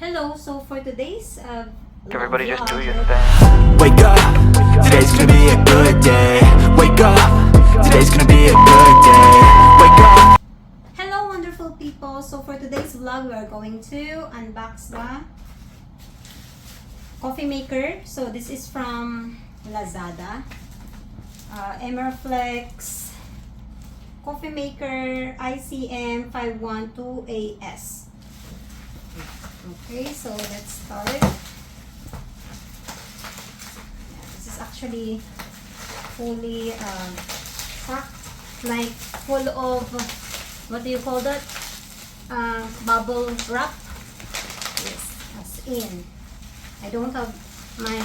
Hello, so for today's Everybody just do your vlog, thing. Wake up, today's gonna be a good day. Wake up, today's gonna be a good day. Wake up. Hello wonderful people, so for today's vlog we are going to unbox the coffee maker. So this is from Lazada, Imarflex coffee maker ICM-512AS. Okay, so let's start. This is actually fully packed, like full of, what do you call that? Bubble wrap. Yes, that's in. I don't have my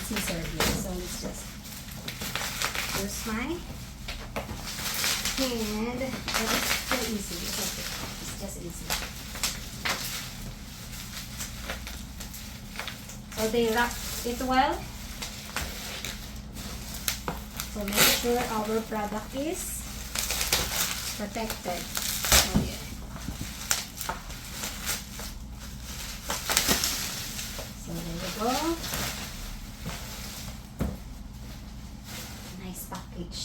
scissor here, so let's just use my hand. It's so easy. It's okay. It's just easy. So they wrap it well. So make sure our product is protected. Oh yeah. So there we go. Nice package.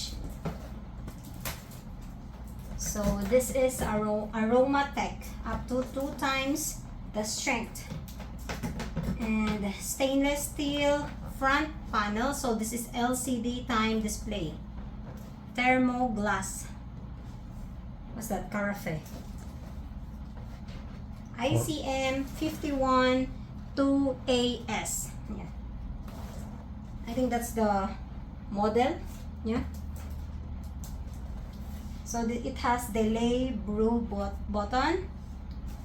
So this is Aroma-Tech, up to 2 times the strength. And stainless steel front panel. So this is LCD time display. Thermo glass. What's that? Carafe. ICM-512AS. Yeah. I think that's the model. Yeah. So it has delay brew button,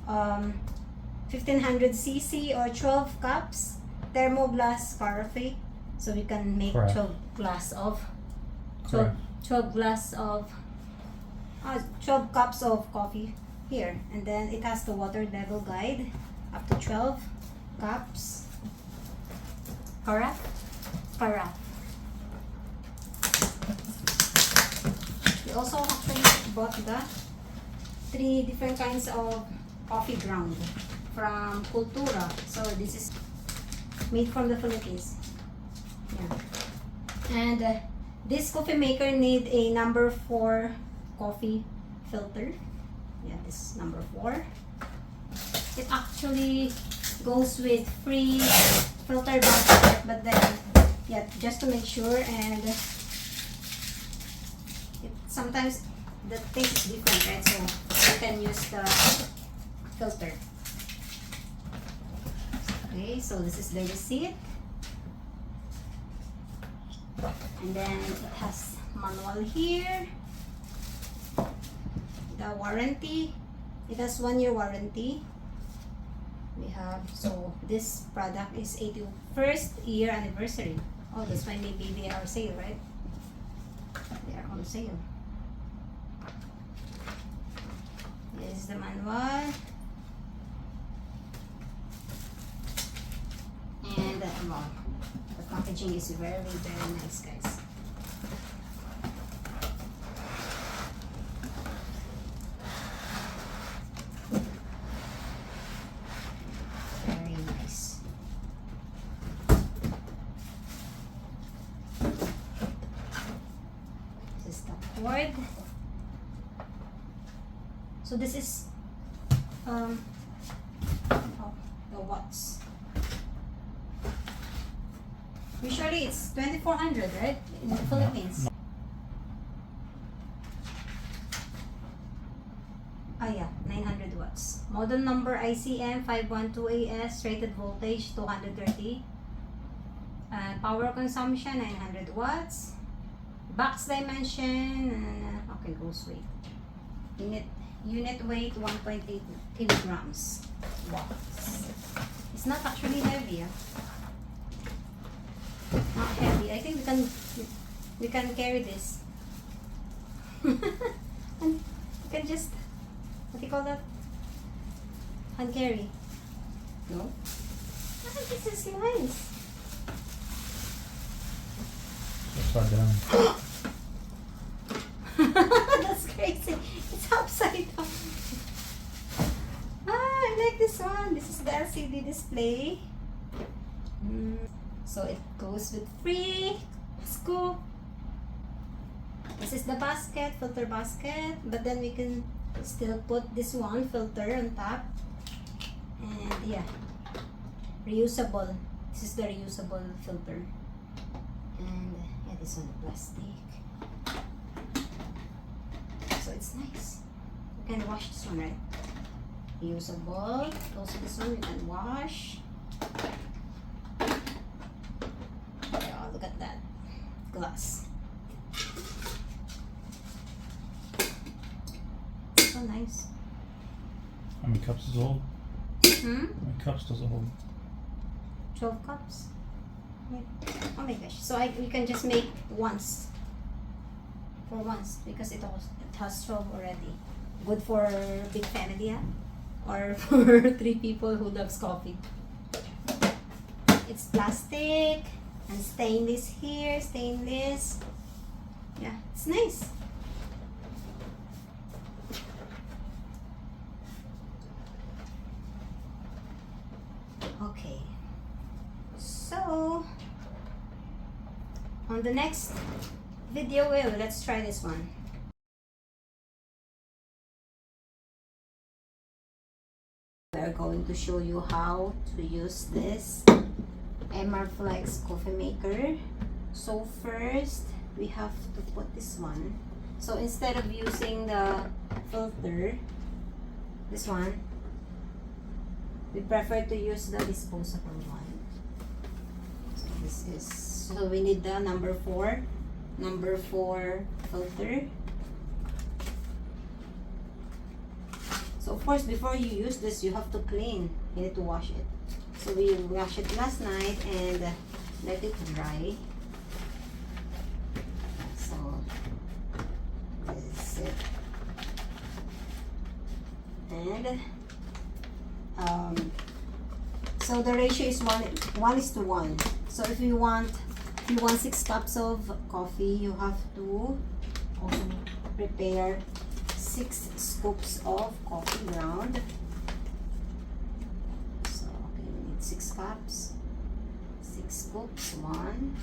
1500 cc or 12 cups, thermoglass carafe, so we can make 12 glass of 12 cups of coffee here. And then it has the water level guide up to 12 cups. Carafe. We also actually bought the 3 different kinds of coffee ground from Cultura. So this is made from the Philippines. Yeah. And this coffee maker need a number 4 coffee filter. Yeah, this number 4. It actually goes with free filter basket, but then yeah, just to make sure. And sometimes the taste is different, right? So you can use the filter. Okay, so this is the receipt. And then it has manual here. The warranty. It has 1-year warranty. We have, so this product is 81st year anniversary. Oh, that's why maybe they are sale, right? They are on sale. This is the manual. And the packaging is very, very nice, guys. Very nice. This is the cord. So this is the watts. Usually it's 2400, right? In the Philippines. Ah yeah, 900 watts. Model number ICM-512AS, rated voltage 230. Power consumption 900 watts. Box dimension, okay, gross weight. Unit weight 1.8 kilograms. Wow. It's not actually heavy. Not heavy. I think we can carry this. And you can just, what do you call that? Hand carry. No? Ah, this is nice. Upside down. That's crazy. It's upside down. TV display. So it goes with free scoop. This is the basket, filter basket, but then we can still put this one filter on top. And yeah, reusable. This is the reusable filter. And yeah, this one plastic. So it's nice. You can wash this one, right? Reusable. Also this one you can wash. Yeah, look at that glass. So nice. How many cups does it hold? How many cups does it hold? 12 cups. Yeah. Oh my gosh. So we can just make once. For once. Because it has 12 already. Good for big family, yeah? Or for 3 people who loves coffee. It's plastic. And stainless here. Stainless. Yeah. It's nice. Okay. So on the next video, let's try this one. We are going to show you how to use this Imarflex coffee maker. So first, we have to put this one. So instead of using the filter, this one, we prefer to use the disposable one. So this is, so we need the number 4 filter. So of course, before you use this, you have to clean. You need to wash it. So we washed it last night and let it dry. So this is it. And so the ratio is 1:1. So if you want 6 cups of coffee, you have to also prepare 6 scoops of coffee ground. So okay, we need 6 cups, 6 scoops, 1,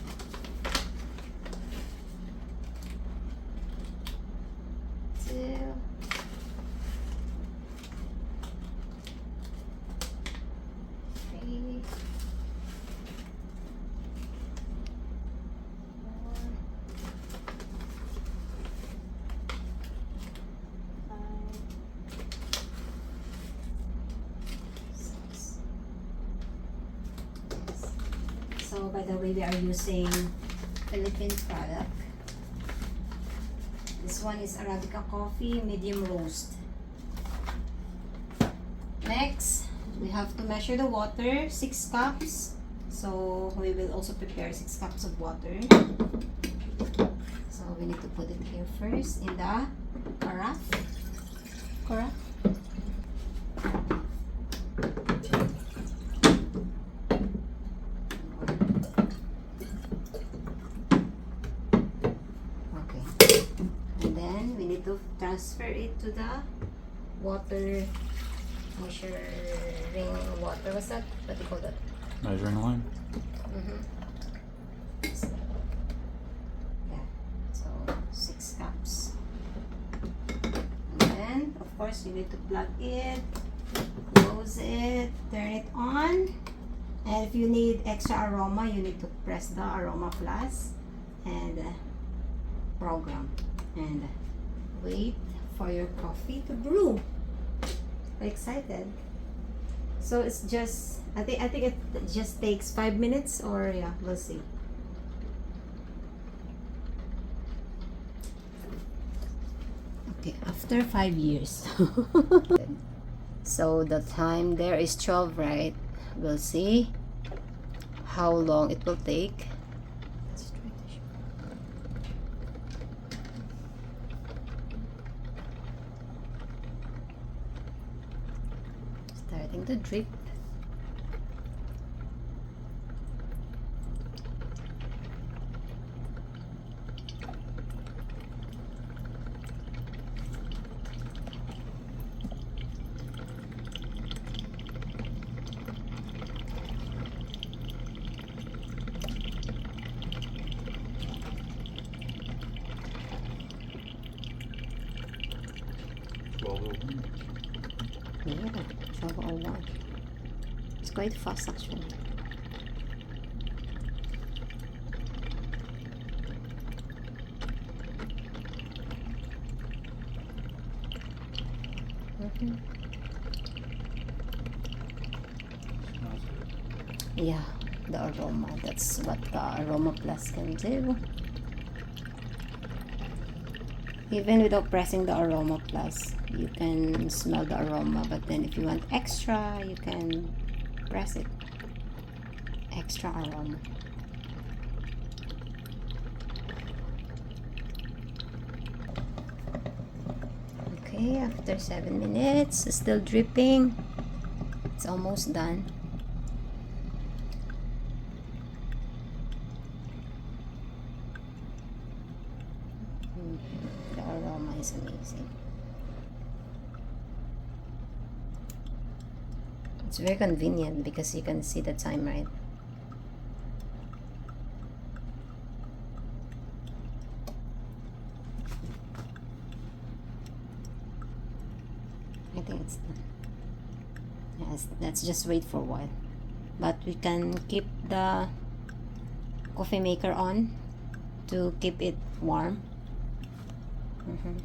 2, 3, 4, 5, 6. Yes. So by the way, we are using Philippine product. This one is Arabica coffee, medium roast. Next, we have to measure the water, 6 cups. So we will also prepare 6 cups of water. So we need to put it here first in the carafe. Okay. And then we need to transfer it to the water measuring water. What's that? What do you call that? Measuring line. Yeah. So 6 cups. And then of course you need to plug it, close it, turn it on. And if you need extra aroma, you need to press the aroma plus and program and wait for your coffee to brew. I'm excited. So it's just, I think it just takes 5 minutes, or yeah, we'll see. Okay, after 5 years. So the time there is 12, right? We'll see how long it will take. Starting to drip. Yeah, 12:01. It's quite fast actually. Smells good. Yeah, the aroma. That's what the Aroma Plus can do. Even without pressing the Aroma Plus, you can smell the aroma. But then if you want extra, you can press it. Extra aroma. Okay, after 7 minutes, it's still dripping. It's almost done. The aroma is amazing. It's very convenient because you can see the time, right? I think it's done. Yes, let's just wait for a while. But we can keep the coffee maker on to keep it warm. Okay,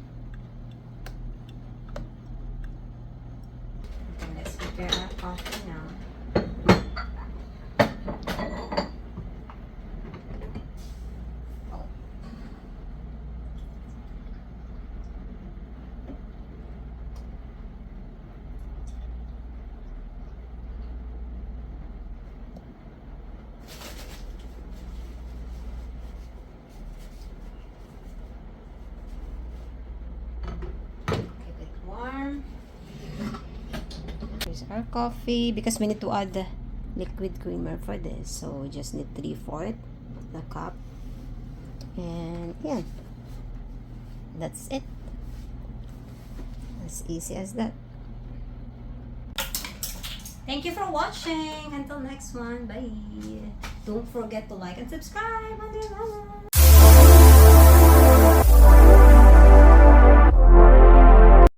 let's prepare our coffee now. Here's our coffee because we need to add the liquid creamer for this, so we just need 3/4 the cup, and yeah, that's it. As easy as that. Thank you for watching. Until next one, bye. Don't forget to like and subscribe.